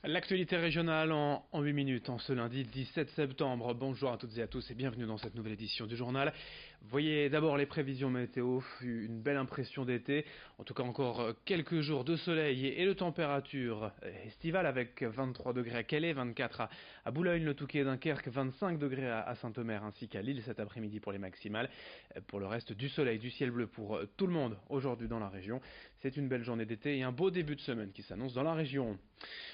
L'actualité régionale en 8 minutes, en ce lundi 17 septembre. Bonjour à toutes et à tous et bienvenue dans cette nouvelle édition du journal. Voyez d'abord les prévisions météo, une belle impression d'été, en tout cas encore quelques jours de soleil et de température estivale avec 23 degrés à Calais, 24 à Boulogne, le Touquet et Dunkerque, 25 degrés à Saint-Omer ainsi qu'à Lille cet après-midi pour les maximales. Pour le reste, du soleil, du ciel bleu pour tout le monde aujourd'hui dans la région. C'est une belle journée d'été et un beau début de semaine qui s'annonce dans la région.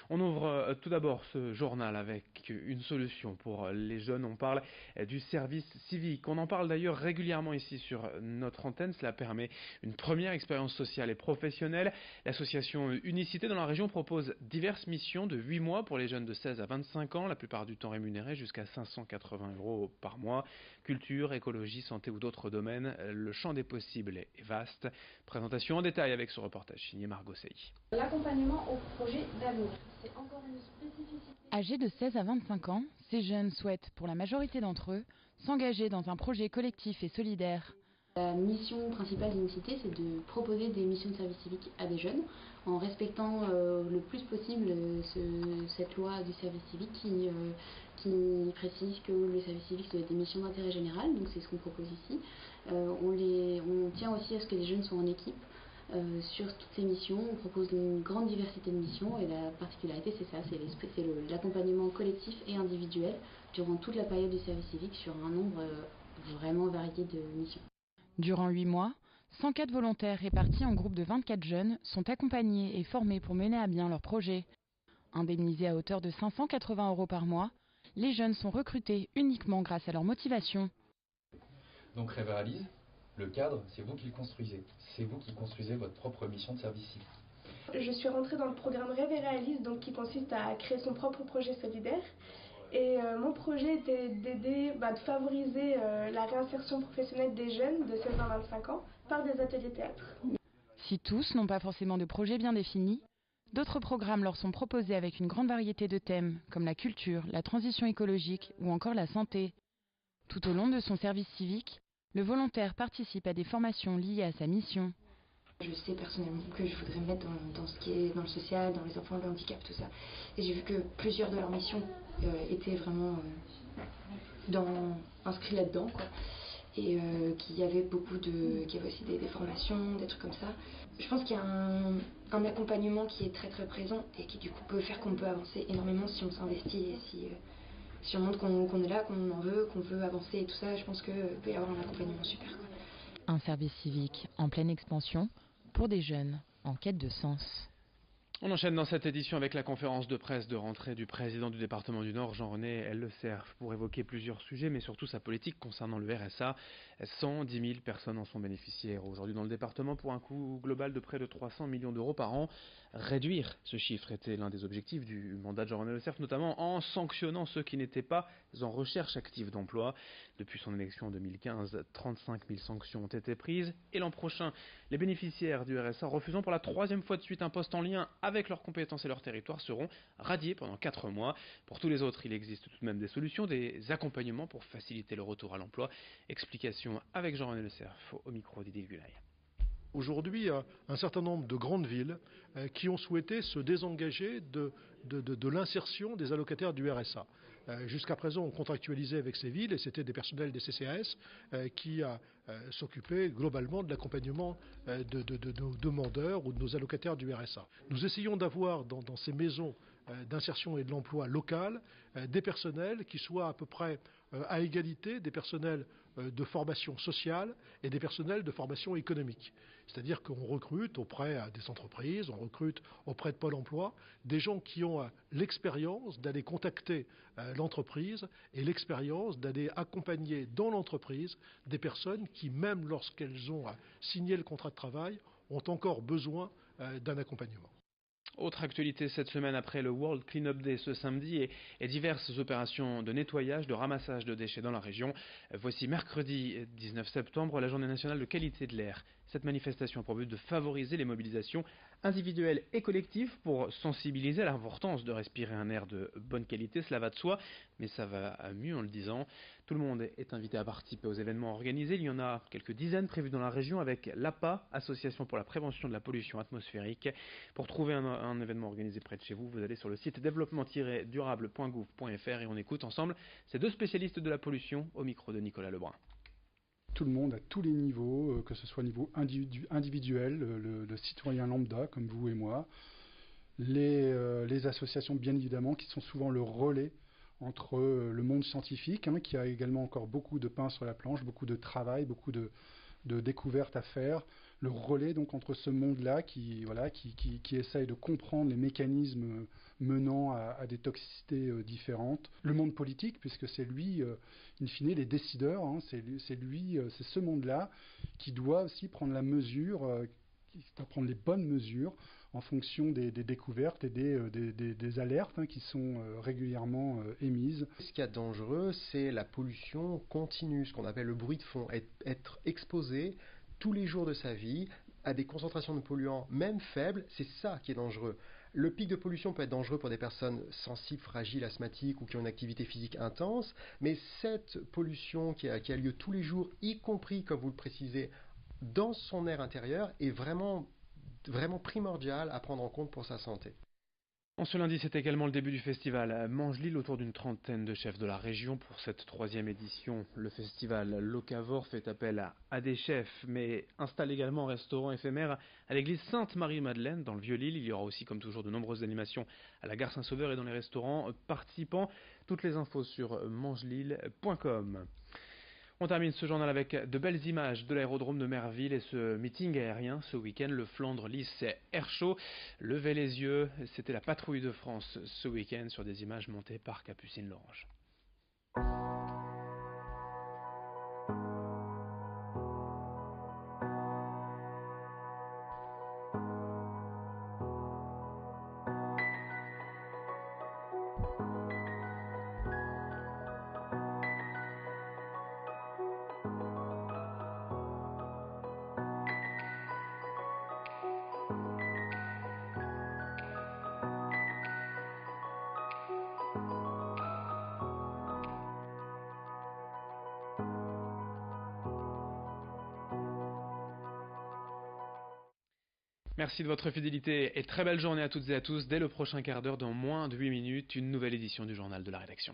On ouvre tout d'abord ce journal avec une solution pour les jeunes. On parle du service civique. On en parle d'ailleurs régulièrement ici sur notre antenne. Cela permet une première expérience sociale et professionnelle. L'association Unicité dans la région propose diverses missions de 8 mois pour les jeunes de 16 à 25 ans, la plupart du temps rémunérés jusqu'à 580 € par mois. Culture, écologie, santé ou d'autres domaines, le champ des possibles est vaste. Présentation en détail avec ce reportage signé Margot Sey. L'accompagnement au projet d'avenir, c'est encore une spécificité. Âgés de 16 à 25 ans, ces jeunes souhaitent, pour la majorité d'entre eux, s'engager dans un projet collectif et solidaire. La mission principale d'Unicité, c'est de proposer des missions de service civique à des jeunes en respectant le plus possible cette loi du service civique qui précise que le service civique doit être des missions d'intérêt général, donc c'est ce qu'on propose ici. On tient aussi à ce que les jeunes soient en équipe. Sur toutes ces missions, on propose une grande diversité de missions et la particularité c'est ça, c'est l'accompagnement collectif et individuel durant toute la période du service civique sur un nombre vraiment varié de missions. Durant 8 mois, 104 volontaires répartis en groupes de 24 jeunes sont accompagnés et formés pour mener à bien leur projet. Indemnisés à hauteur de 580 € par mois, les jeunes sont recrutés uniquement grâce à leur motivation. Donc Révéralise, le cadre, c'est vous qui le construisez. C'est vous qui construisez votre propre mission de service civique. Je suis rentrée dans le programme Révéralise, donc qui consiste à créer son propre projet solidaire. Et mon projet était de favoriser la réinsertion professionnelle des jeunes de 16 à 25 ans par des ateliers théâtre. Si tous n'ont pas forcément de projet bien défini, d'autres programmes leur sont proposés avec une grande variété de thèmes, comme la culture, la transition écologique ou encore la santé. Tout au long de son service civique, le volontaire participe à des formations liées à sa mission. Je sais personnellement que je voudrais me mettre dans ce qui est dans le social, dans les enfants, le handicap, tout ça. Et j'ai vu que plusieurs de leurs missions étaient vraiment inscrits là-dedans, quoi. Et qu'il y avait qu'il y avait aussi des formations, des trucs comme ça. Je pense qu'il y a un accompagnement qui est très très présent et qui du coup peut faire qu'on peut avancer énormément si on s'investit et si on montre qu'on est là, qu'on en veut, qu'on veut avancer et tout ça. Je pense qu'il peut y avoir un accompagnement super, quoi. Un service civique en pleine expansion pour des jeunes en quête de sens. On enchaîne dans cette édition avec la conférence de presse de rentrée du président du département du Nord, Jean-René Le Cerf, pour évoquer plusieurs sujets, mais surtout sa politique concernant le RSA. 110 000 personnes en sont bénéficiaires aujourd'hui dans le département pour un coût global de près de 300 millions € par an. Réduire ce chiffre était l'un des objectifs du mandat de Jean-René Le Cerf, notamment en sanctionnant ceux qui n'étaient pas en recherche active d'emploi. Depuis son élection en 2015, 35 000 sanctions ont été prises. Et l'an prochain, les bénéficiaires du RSA refusant pour la 3e fois de suite un poste en lien avec leurs compétences et leur territoire seront radiés pendant 4 mois. Pour tous les autres, il existe tout de même des solutions, des accompagnements pour faciliter le retour à l'emploi. Explication avec Jean-René Le Cerf au micro d'Idil Gulay. Aujourd'hui, un certain nombre de grandes villes qui ont souhaité se désengager de l'insertion des allocataires du RSA. Jusqu'à présent, on contractualisait avec ces villes et c'était des personnels des CCAS qui s'occupaient globalement de l'accompagnement de nos demandeurs ou de nos allocataires du RSA. Nous essayons d'avoir dans ces maisons d'insertion et de l'emploi local des personnels qui soient à peu près à égalité des personnels de formation sociale et des personnels de formation économique. C'est-à-dire qu'on recrute auprès des entreprises, on recrute auprès de Pôle emploi des gens qui ont l'expérience d'aller contacter l'entreprise et l'expérience d'aller accompagner dans l'entreprise des personnes qui, même lorsqu'elles ont signé le contrat de travail, ont encore besoin d'un accompagnement. Autre actualité cette semaine après le World Cleanup Day ce samedi et diverses opérations de nettoyage, de ramassage de déchets dans la région. Voici mercredi 19 septembre la journée nationale de qualité de l'air. Cette manifestation a pour but de favoriser les mobilisations individuels et collectifs pour sensibiliser à l'importance de respirer un air de bonne qualité, cela va de soi, mais ça va mieux en le disant. Tout le monde est invité à participer aux événements organisés, il y en a quelques dizaines prévus dans la région avec l'APA, Association pour la prévention de la pollution atmosphérique. Pour trouver un événement organisé près de chez vous, vous allez sur le site développement-durable.gouv.fr et on écoute ensemble ces deux spécialistes de la pollution au micro de Nicolas Lebrun. Tout le monde à tous les niveaux, que ce soit au niveau individuel, le citoyen lambda comme vous et moi, les associations bien évidemment qui sont souvent le relais entre le monde scientifique, qui a également encore beaucoup de pain sur la planche, beaucoup de travail, beaucoup de découvertes à faire, le relais donc entre ce monde-là qui essaye de comprendre les mécanismes menant à des toxicités différentes, le monde politique puisque c'est lui, in fine, les décideurs, c'est ce monde-là qui doit aussi prendre la mesure, qui doit prendre les bonnes mesures en fonction des découvertes et des alertes qui sont régulièrement émises. Ce qui est dangereux, c'est la pollution continue, ce qu'on appelle le bruit de fond, être exposé tous les jours de sa vie à des concentrations de polluants, même faibles, c'est ça qui est dangereux. Le pic de pollution peut être dangereux pour des personnes sensibles, fragiles, asthmatiques ou qui ont une activité physique intense, mais cette pollution qui a lieu tous les jours, y compris, comme vous le précisez, dans son air intérieur, est vraiment primordial à prendre en compte pour sa santé. En ce lundi, c'est également le début du festival Mangelil autour d'une trentaine de chefs de la région pour cette 3e édition. Le festival Locavor fait appel à des chefs, mais installe également un restaurant éphémère à l'église Sainte-Marie-Madeleine dans le Vieux-Lille. Il y aura aussi, comme toujours, de nombreuses animations à la gare Saint-Sauveur et dans les restaurants participants. Toutes les infos sur mangelil.com. On termine ce journal avec de belles images de l'aérodrome de Merville et ce meeting aérien ce week-end. Le Flandre Lys Air Show. Levez les yeux, c'était la patrouille de France ce week-end sur des images montées par Capucine Lorange. Merci de votre fidélité et très belle journée à toutes et à tous. Dès le prochain quart d'heure, dans moins de 8 minutes, une nouvelle édition du journal de la rédaction.